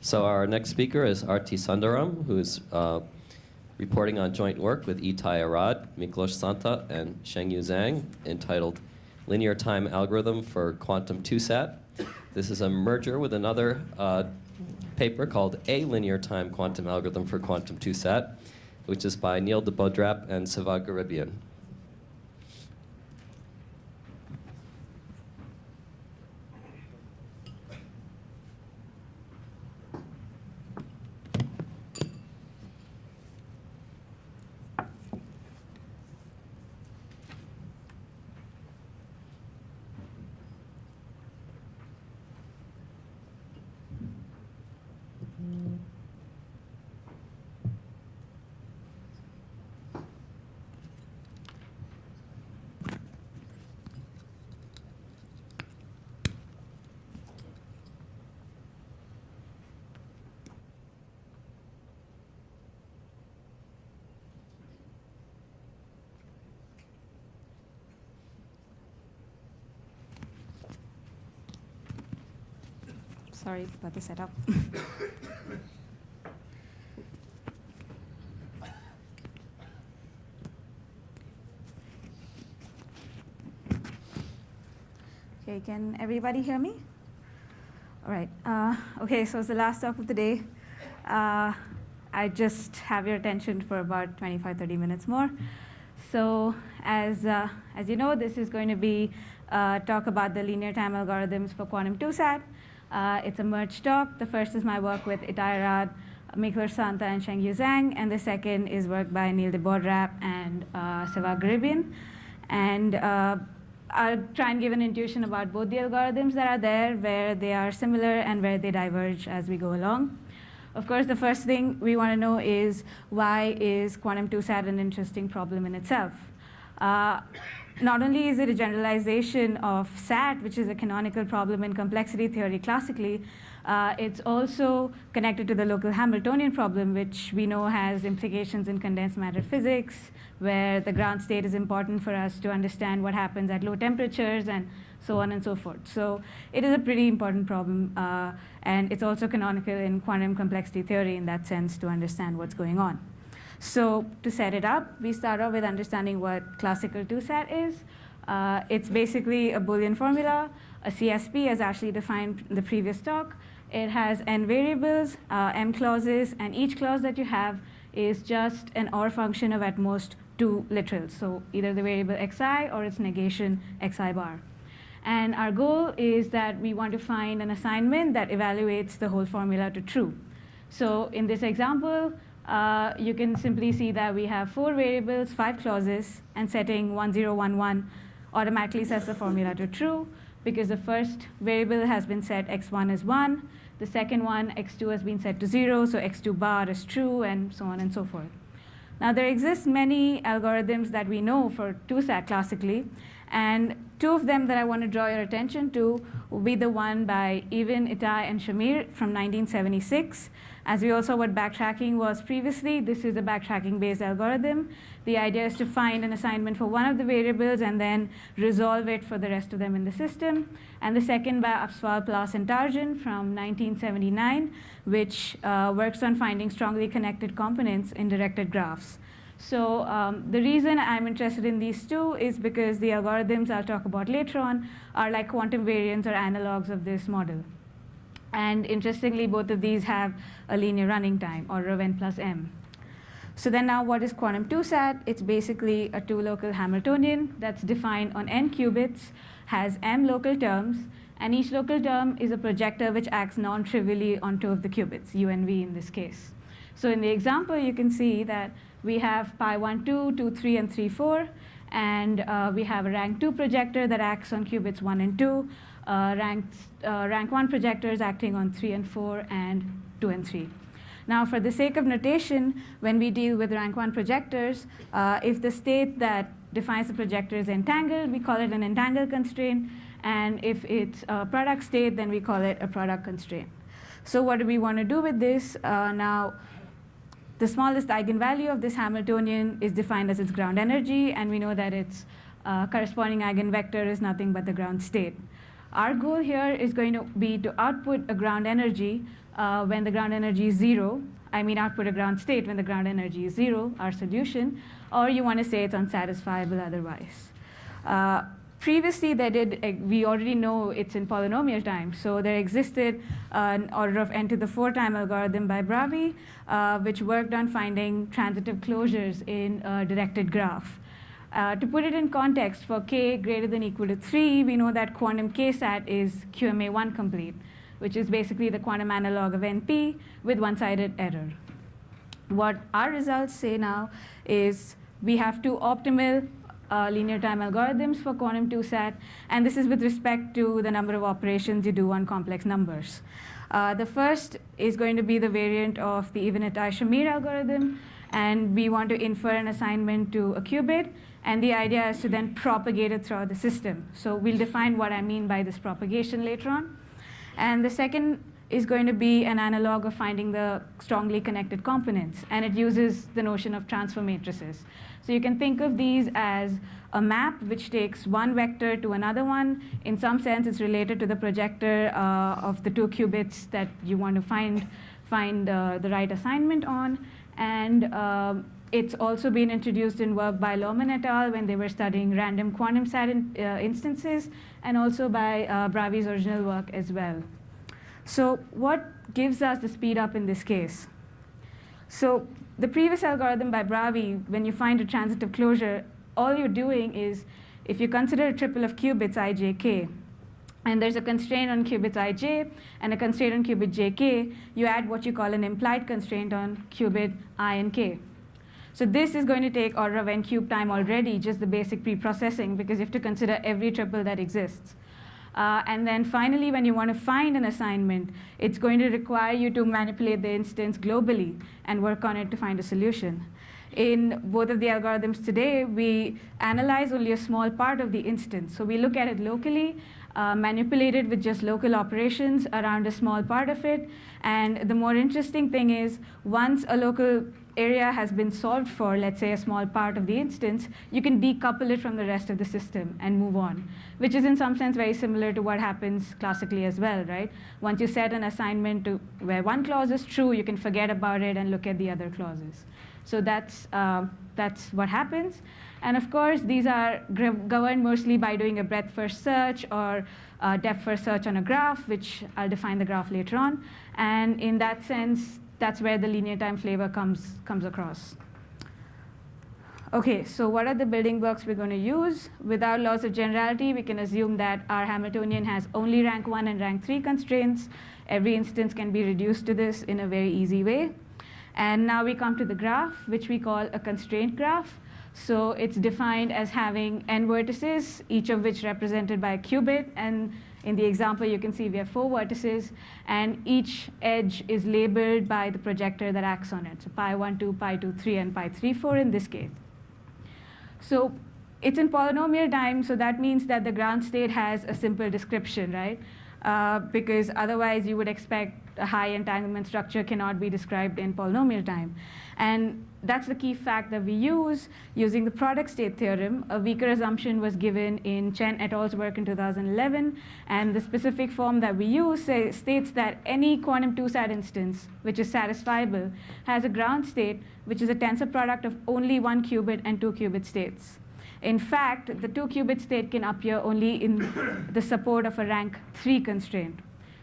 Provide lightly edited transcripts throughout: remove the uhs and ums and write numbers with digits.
So our next speaker is Aarthi Sundaram, who is reporting on joint work with Itai Arad, Miklos Santa, and Shengyu Zhang, entitled Linear Time Algorithm for Quantum 2-Sat. This is a merger with another paper called A Linear Time Quantum Algorithm for Quantum 2-Sat, which is by Niel de Beaudrap and Sevag Gharibian. Sorry about the setup. Okay, can everybody hear me? All right. Okay, so it's the last talk of the day. I just have your attention for about 25-30 minutes more. So as you know, this is going to be a talk about the linear time algorithms for quantum 2-sat. It's a merged talk. The first is my work with Itai Arad, Miklos Santa, and Shengyu Zhang, and the second is work by Niel de Beaudrap and Sevag Gharibian. And I'll try and give an intuition about both the algorithms that are there, where they are similar and where they diverge as we go along. Of course, the first thing we want to know is, why is quantum 2-sat an interesting problem in itself? Not only is it a generalization of SAT, which is a canonical problem in complexity theory classically, it's also connected to the local Hamiltonian problem, which we know has implications in condensed matter physics, where the ground state is important for us to understand what happens at low temperatures and so on and so forth. So it is a pretty important problem, and it's also canonical in quantum complexity theory in that sense to understand what's going on. So to set it up, we start off with understanding what classical 2-sat is. It's basically a Boolean formula, a CSP as Ashley defined in the previous talk. It has n variables, m clauses, and each clause that you have is just an OR function of at most 2 literals. So either the variable xi or its negation xi bar. And our goal is that we want to find an assignment that evaluates the whole formula to true. So in this example, you can simply see that we have 4 variables, 5 clauses, and setting 1, 0, 1, 1 automatically sets the formula to true, because the first variable has been set x1 is 1, the second one, x2, has been set to 0, so x2 bar is true, and so on and so forth. Now, there exist many algorithms that we know for 2-sat classically, and 2 of them that I want to draw your attention to will be the one by Itai and Shamir from 1976. As we also saw what backtracking was previously, this is a backtracking-based algorithm. The idea is to find an assignment for one of the variables and then resolve it for the rest of them in the system. And the second by Aspvall, Plass, and Tarjan from 1979, which works on finding strongly connected components in directed graphs. So the reason I'm interested in these 2 is because the algorithms I'll talk about later on are like quantum variants or analogs of this model. And interestingly, both of these have a linear running time, order of n plus m. So then now, what is quantum 2-sat? It's basically a 2-local Hamiltonian that's defined on n qubits, has m local terms, and each local term is a projector which acts non-trivially on 2 of the qubits, u and v in this case. So in the example, you can see that we have pi 1, 2, 2, 3, and 3, 4, and we have a rank 2 projector that acts on qubits 1 and 2, rank 1 projectors acting on 3 and 4, and 2 and 3. Now, for the sake of notation, when we deal with rank 1 projectors, if the state that defines the projector is entangled, we call it an entangled constraint. And if it's a product state, then we call it a product constraint. So what do we want to do with this? Now, the smallest eigenvalue of this Hamiltonian is defined as its ground energy, and we know that its corresponding eigenvector is nothing but the ground state. Our goal here is going to be to output a ground energy when the ground energy is 0. I mean output a ground state when the ground energy is 0, our solution. Or you want to say it's unsatisfiable otherwise. Previously, we already know it's in polynomial time. So there existed an order of n to the 4 time algorithm by Bravyi, which worked on finding transitive closures in a directed graph. To put it in context, for k greater than or equal to 3, we know that quantum k-sat is QMA1 complete, which is basically the quantum analog of NP with one-sided error. What our results say now is we have two optimal linear time algorithms for quantum 2-sat, and this is with respect to the number of operations you do on complex numbers. The first is going to be the variant of the even Itai Shamir algorithm, and we want to infer an assignment to a qubit, and the idea is to then propagate it throughout the system. So we'll define what I mean by this propagation later on. And the second is going to be an analog of finding the strongly connected components, and it uses the notion of transfer matrices. So you can think of these as a map which takes one vector to another one. In some sense, it's related to the projector of the 2 qubits that you want to find the right assignment on. And it's also been introduced in work by Laumann et al. When they were studying random quantum sat instances, and also by Bravyi's original work as well. So what gives us the speed up in this case? So the previous algorithm by Bravyi, when you find a transitive closure, all you're doing is, if you consider a triple of qubits ij, k, and there's a constraint on qubits ij and a constraint on qubit jk, you add what you call an implied constraint on qubit I and k. So this is going to take order of n cube time already, just the basic pre-processing, because you have to consider every triple that exists. And then finally, when you want to find an assignment, it's going to require you to manipulate the instance globally and work on it to find a solution. In both of the algorithms today, we analyze only a small part of the instance. So we look at it locally, manipulate it with just local operations around a small part of it. And the more interesting thing is, once a local area has been solved for, let's say, a small part of the instance, you can decouple it from the rest of the system and move on, which is in some sense very similar to what happens classically as well, right? Once you set an assignment to where one clause is true, you can forget about it and look at the other clauses. So that's what happens. And of course, these are governed mostly by doing a breadth first search or depth first search on a graph, which I'll define the graph later on. And in that sense, that's where the linear time flavor comes across. OK, so what are the building blocks we're going to use? Without laws of generality, we can assume that our Hamiltonian has only rank 1 and rank 3 constraints. Every instance can be reduced to this in a very easy way. And now we come to the graph, which we call a constraint graph. So it's defined as having n vertices, each of which represented by a qubit. And in the example, you can see we have 4 vertices. And each edge is labeled by the projector that acts on it. So pi 1, 2, pi 2, 3, and pi 3, 4 in this case. So it's in polynomial time. So that means that the ground state has a simple description, right? Because otherwise, you would expect a high entanglement structure cannot be described in polynomial time. And that's the key fact that we use using the product state theorem. A weaker assumption was given in Chen et al.'s work in 2011. And the specific form that we use states that any quantum 2-sat instance, which is satisfiable, has a ground state, which is a tensor product of only 1 qubit and 2 qubit states. In fact, the 2 qubit state can appear only in the support of a rank 3 constraint.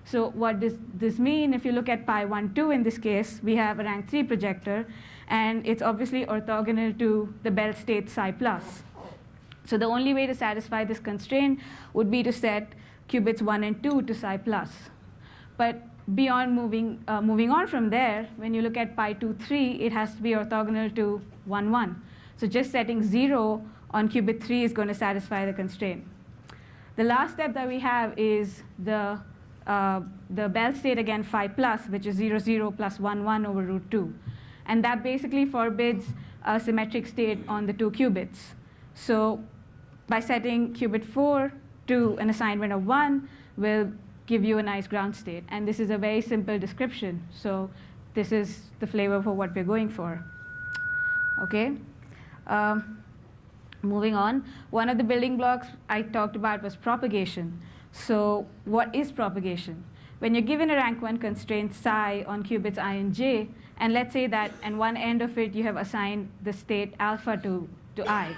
So what does this mean? If you look at pi 1, 2 in this case, we have a rank 3 projector, and it's obviously orthogonal to the belt state psi plus. So the only way to satisfy this constraint would be to set qubits 1 and 2 to psi plus. But beyond moving on from there, when you look at pi 2, 3, it has to be orthogonal to 1, 1. So just setting 0 on qubit 3 is going to satisfy the constraint. The last step that we have is the belt state, again, phi plus, which is 0, 0 plus 1, 1 over root 2. And that basically forbids a symmetric state on the 2 qubits. So by setting qubit 4 to an assignment of 1, will give you a nice ground state. And this is a very simple description. So this is the flavor for what we're going for. OK? Moving on, one of the building blocks I talked about was propagation. So what is propagation? when you're given a rank 1 constraint psi on qubits I and j, and let's say that at one end of it you have assigned the state alpha to I.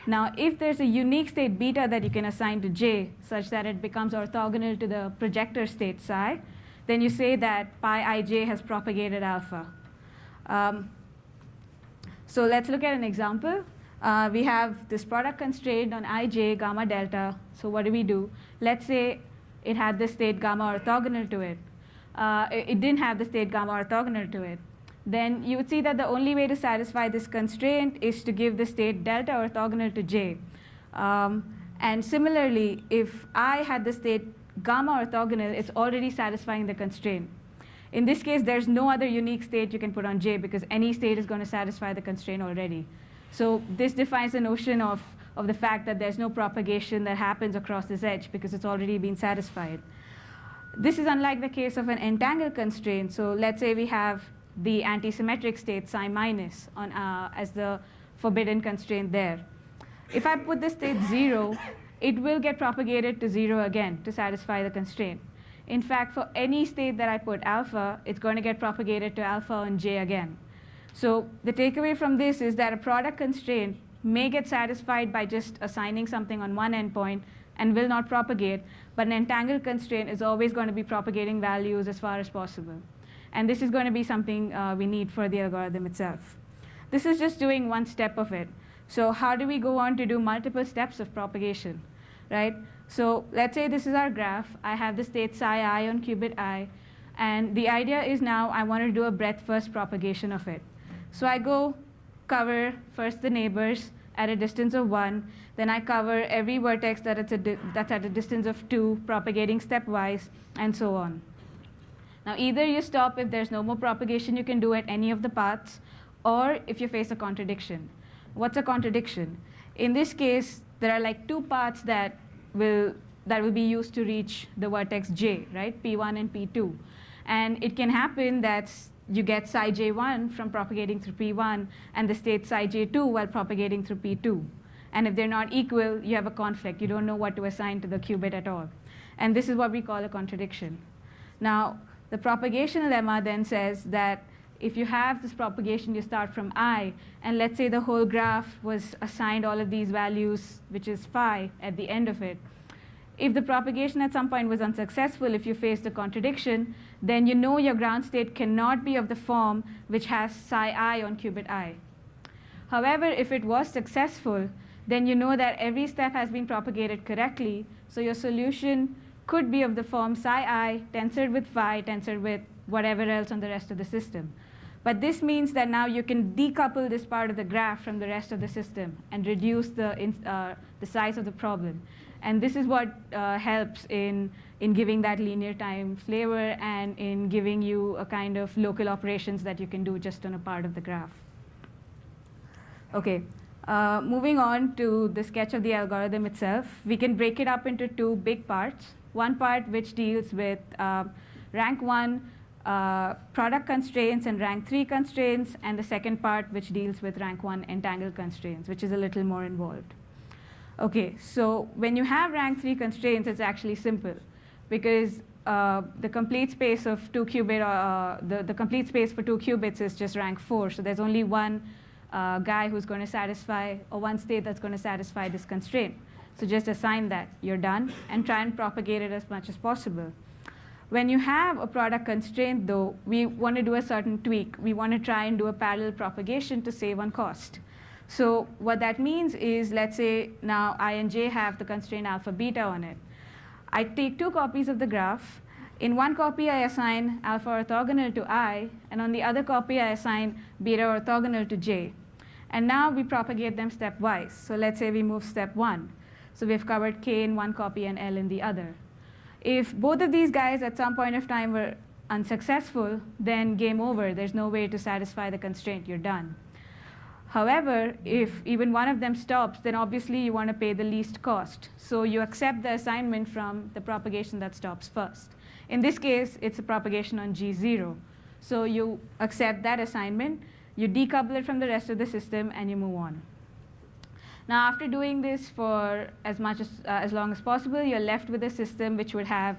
Now, if there's a unique state beta that you can assign to j such that it becomes orthogonal to the projector state psi, then you say that pi ij has propagated alpha. So let's look at an example. We have this product constraint on ij, gamma delta. So what do? Let's say it had the state gamma orthogonal to it. It didn't have the state gamma orthogonal to it. Then you would see that the only way to satisfy this constraint is to give the state delta orthogonal to j. And similarly, if I had the state gamma orthogonal, it's already satisfying the constraint. In this case, there's no other unique state you can put on j because any state is going to satisfy the constraint already. So this defines the notion of the fact that there's no propagation that happens across this edge because it's already been satisfied. This is unlike the case of an entangled constraint. So let's say we have the antisymmetric state psi minus on, as the forbidden constraint there. If I put the state 0, it will get propagated to 0 again to satisfy the constraint. In fact, for any state that I put alpha, it's going to get propagated to alpha on j again. So the takeaway from this is that a product constraint may get satisfied by just assigning something on one endpoint and will not propagate, but an entangled constraint is always going to be propagating values as far as possible. And this is going to be something we need for the algorithm itself. This is just doing one step of it. So how do we go on to do multiple steps of propagation, right? So let's say this is our graph. I have the state psi I on qubit I. And the idea is now I want to do a breadth-first propagation of it. So I go cover first the neighbors at a distance of 1. Then I cover every vertex that's at a distance of 2, propagating stepwise, and so on. Now, either you stop if there's no more propagation you can do at any of the paths, or if you face a contradiction. What's a contradiction? In this case, there are like 2 paths that will be used to reach the vertex j, right? P1 and P2. And it can happen that you get psi j1 from propagating through P1 and the state psi j2 while propagating through P2. And if they're not equal, you have a conflict. You don't know what to assign to the qubit at all. And this is what we call a contradiction. Now, the propagation lemma then says that if you have this propagation, you start from I, and let's say the whole graph was assigned all of these values, which is phi, at the end of it. If the propagation at some point was unsuccessful, if you faced a contradiction, then you know your ground state cannot be of the form which has psi I on qubit I. However, if it was successful, then you know that every step has been propagated correctly, so your solution could be of the form psi I tensored with phi, tensored with whatever else on the rest of the system. But this means that now you can decouple this part of the graph from the rest of the system and reduce the size of the problem. And this is what helps in giving that linear time flavor and in giving you a kind of local operations that you can do just on a part of the graph. OK, moving on to the sketch of the algorithm itself, we can break it up into 2 big parts. One part which deals with rank 1 product constraints and rank 3 constraints, and the second part which deals with rank 1 entangled constraints, which is a little more involved. OK, so when you have rank 3 constraints, it's actually simple, because the complete space of 2 qubit, the complete space for 2 qubits is just rank 4. So there's only one guy who's going to satisfy, or one state that's going to satisfy this constraint. So just assign that. You're done, and try and propagate it as much as possible. When you have a product constraint, though, we want to do a certain tweak. We want to try and do a parallel propagation to save on cost. So what that means is, let's say now I and j have the constraint alpha beta on it. I take 2 copies of the graph. In one copy, I assign alpha orthogonal to I, and on the other copy, I assign beta orthogonal to j. And now we propagate them stepwise. So let's say we move step 1. So we've covered k in one copy and L in the other. If both of these guys at some point of time were unsuccessful, then game over. There's no way to satisfy the constraint. You're done. However, if even one of them stops, then obviously you want to pay the least cost. So you accept the assignment from the propagation that stops first. In this case, it's a propagation on G0. So you accept that assignment, you decouple it from the rest of the system, and you move on. Now, after doing this for as long as possible, you're left with a system which would have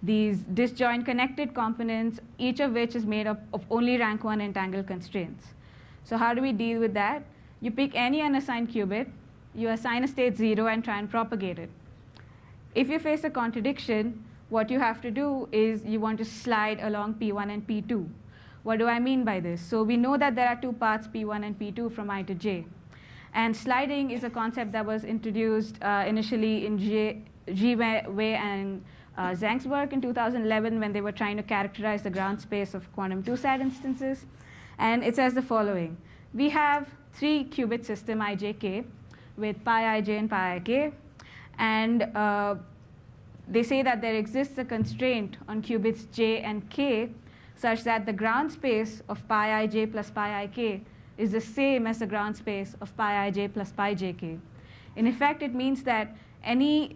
these disjoint connected components, each of which is made up of only rank 1 entangled constraints. So how do we deal with that? You pick any unassigned qubit, you assign a state 0 and try and propagate it. If you face a contradiction, what you have to do is you want to slide along P1 and P2. What do I mean by this? So we know that there are two paths, P1 and P2, from I to J. And sliding is a concept that was introduced initially in Wei and Zhang's work in 2011 when they were trying to characterize the ground space of quantum two-side instances. And it says the following. We have 3-qubit system ijk with pi ij and pi ik. And they say that there exists a constraint on qubits j and k such that the ground space of pi ij plus pi ik is the same as the ground space of pi ij plus pi jk. In effect, it means that any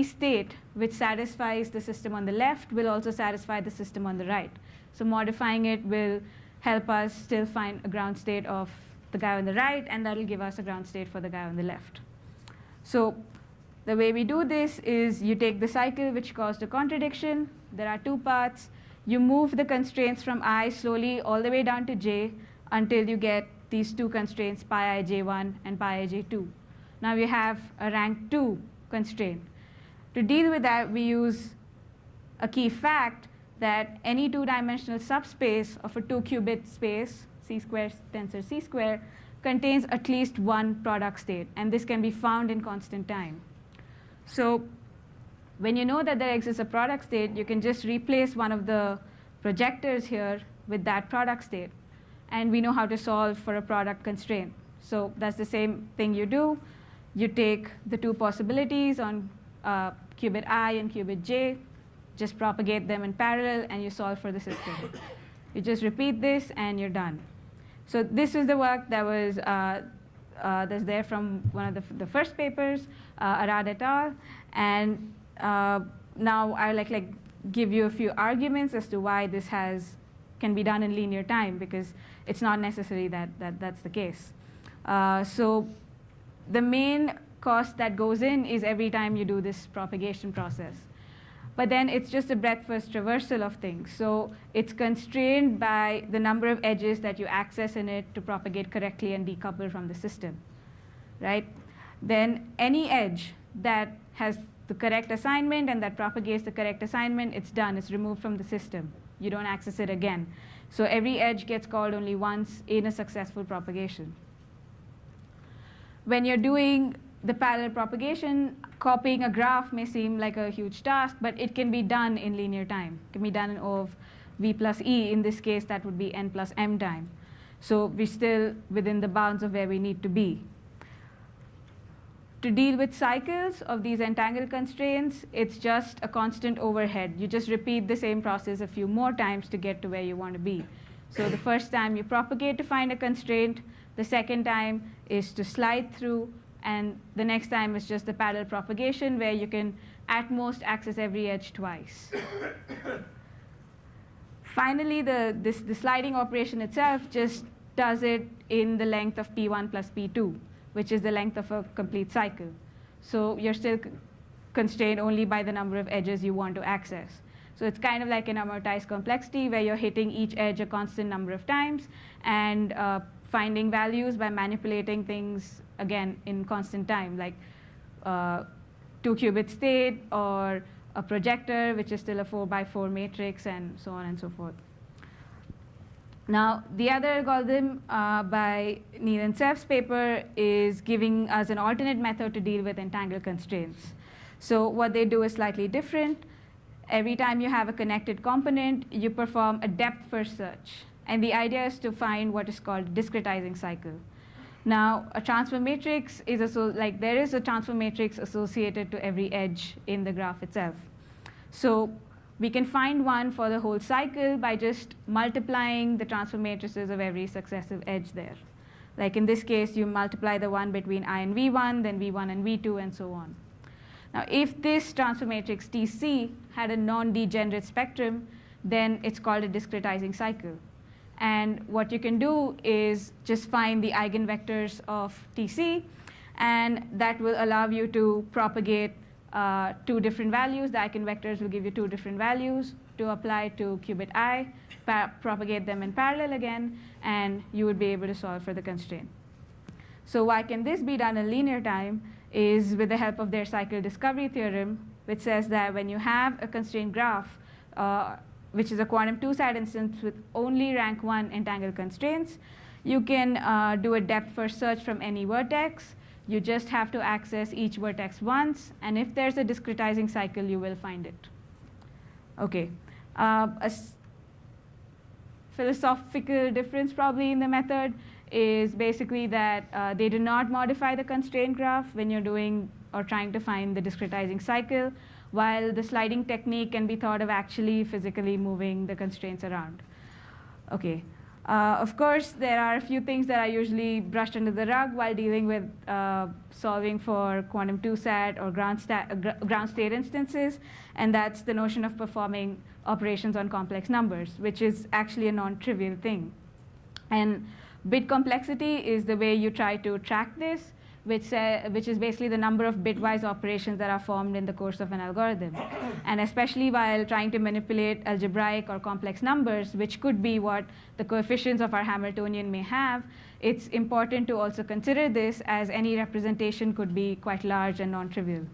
state which satisfies the system on the left will also satisfy the system on the right. So modifying it will help us still find a ground state of the guy on the right, and that will give us a ground state for the guy on the left. So the way we do this is you take the cycle which caused a contradiction. There are two paths. You move the constraints from I slowly all the way down to j until you get these two constraints, pi ij1 and pi ij2. Now we have a rank 2 constraint. To deal with that, we use a key fact that any two-dimensional subspace of a 2-qubit space, C square tensor C square, contains at least one product state. And this can be found in constant time. So when you know that there exists a product state, you can just replace one of the projectors here with that product state. And we know how to solve for a product constraint. So that's the same thing you do. You take the two possibilities on qubit I and qubit j, just propagate them in parallel, and you solve for the system. You just repeat this, and you're done. So this is the work that was that's there from one of the first papers, Arad et al. And now I'll give you a few arguments as to why this can be done in linear time, because it's not necessary that that's the case. So the main cost that goes in is every time you do this propagation process. But then it's just a breadth-first traversal of things. So it's constrained by the number of edges that you access in it to propagate correctly and decouple from the system, right? Then any edge that has the correct assignment and that propagates the correct assignment, it's done. It's removed from the system. You don't access it again. So every edge gets called only once in a successful propagation. When you're doing the parallel propagation, copying a graph may seem like a huge task, but it can be done in linear time. It can be done in O of v plus e. In this case, that would be n plus m time. So we're still within the bounds of where we need to be. To deal with cycles of these entangled constraints, it's just a constant overhead. You just repeat the same process a few more times to get to where you want to be. So the first time you propagate to find a constraint. The second time is to slide through. And the next time is just the parallel propagation, where you can at most access every edge twice. Finally, the sliding operation itself just does it in the length of P1 plus P2, which is the length of a complete cycle. So you're still constrained only by the number of edges you want to access. So it's kind of like an amortized complexity, where you're hitting each edge a constant number of times and finding values by manipulating things, again, in constant time, like 2-qubit state or a projector, which is still a 4x4 matrix, and so on and so forth. Now, the other algorithm by Niel and Sev's paper is giving us an alternate method to deal with entangled constraints. So what they do is slightly different. Every time you have a connected component, you perform a depth-first search. And the idea is to find what is called a discretizing cycle. Now, a transfer matrix is there is a transfer matrix associated to every edge in the graph itself. So we can find one for the whole cycle by just multiplying the transfer matrices of every successive edge there. Like in this case, you multiply the one between I and V1, then V1 and V2, and so on. Now, if this transfer matrix TC had a non-degenerate spectrum, then it's called a discretizing cycle. And what you can do is just find the eigenvectors of TC, and that will allow you to propagate two different values. The eigenvectors will give you two different values to apply to qubit I, propagate them in parallel again, and you would be able to solve for the constraint. So why can this be done in linear time is with the help of their cycle discovery theorem, which says that when you have a constraint graph, which is a quantum two-side instance with only rank 1 entangled constraints, you can do a depth-first search from any vertex. You just have to access each vertex once, and if there's a discretizing cycle, you will find it. Okay. A philosophical difference probably in the method is basically that they do not modify the constraint graph when you're doing or trying to find the discretizing cycle, while the sliding technique can be thought of actually physically moving the constraints around. Okay. Of course, there are a few things that are usually brushed under the rug while dealing with solving for quantum two-sat or ground state instances, and that's the notion of performing operations on complex numbers, which is actually a non-trivial thing. And bit complexity is the way you try to track this, which is basically the number of bitwise operations that are formed in the course of an algorithm. And especially while trying to manipulate algebraic or complex numbers, which could be what the coefficients of our Hamiltonian may have, it's important to also consider this, as any representation could be quite large and non-trivial.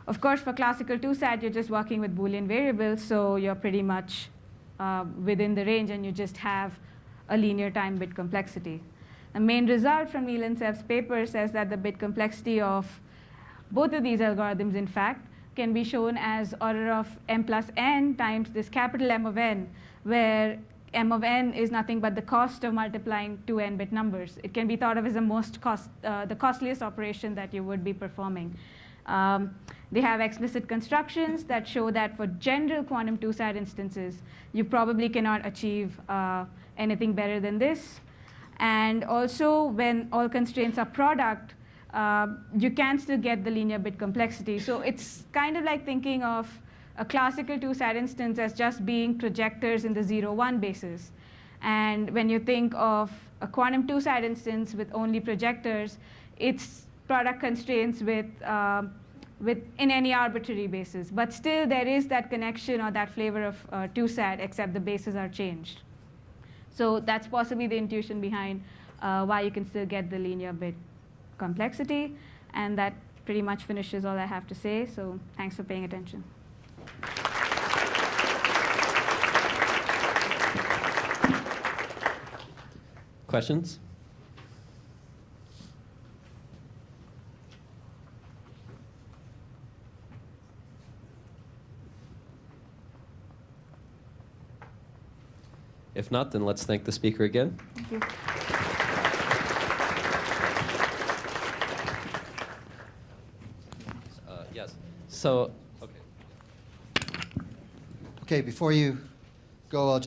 Of course, for classical two-sat, you're just working with Boolean variables, so you're pretty much within the range, and you just have a linear time bit complexity. The main result from Niel and Sev's paper says that the bit complexity of both of these algorithms, in fact, can be shown as order of m plus n times this capital M of n, where m of n is nothing but the cost of multiplying two n-bit numbers. It can be thought of as the costliest operation that you would be performing. They have explicit constructions that show that for general quantum two-sat instances, you probably cannot achieve anything better than this. And also, when all constraints are product, you can still get the linear bit complexity. So it's kind of like thinking of a classical two-sat instance as just being projectors in the 0-1 basis. And when you think of a quantum two-sat instance with only projectors, it's product constraints with in any arbitrary basis. But still, there is that connection or that flavor of two-sat, except the bases are changed. So that's possibly the intuition behind why you can still get the linear bit complexity. And that pretty much finishes all I have to say. So thanks for paying attention. Questions? If not, then let's thank the speaker again. Thank you. Yes. So, okay. Okay, before you go, I'll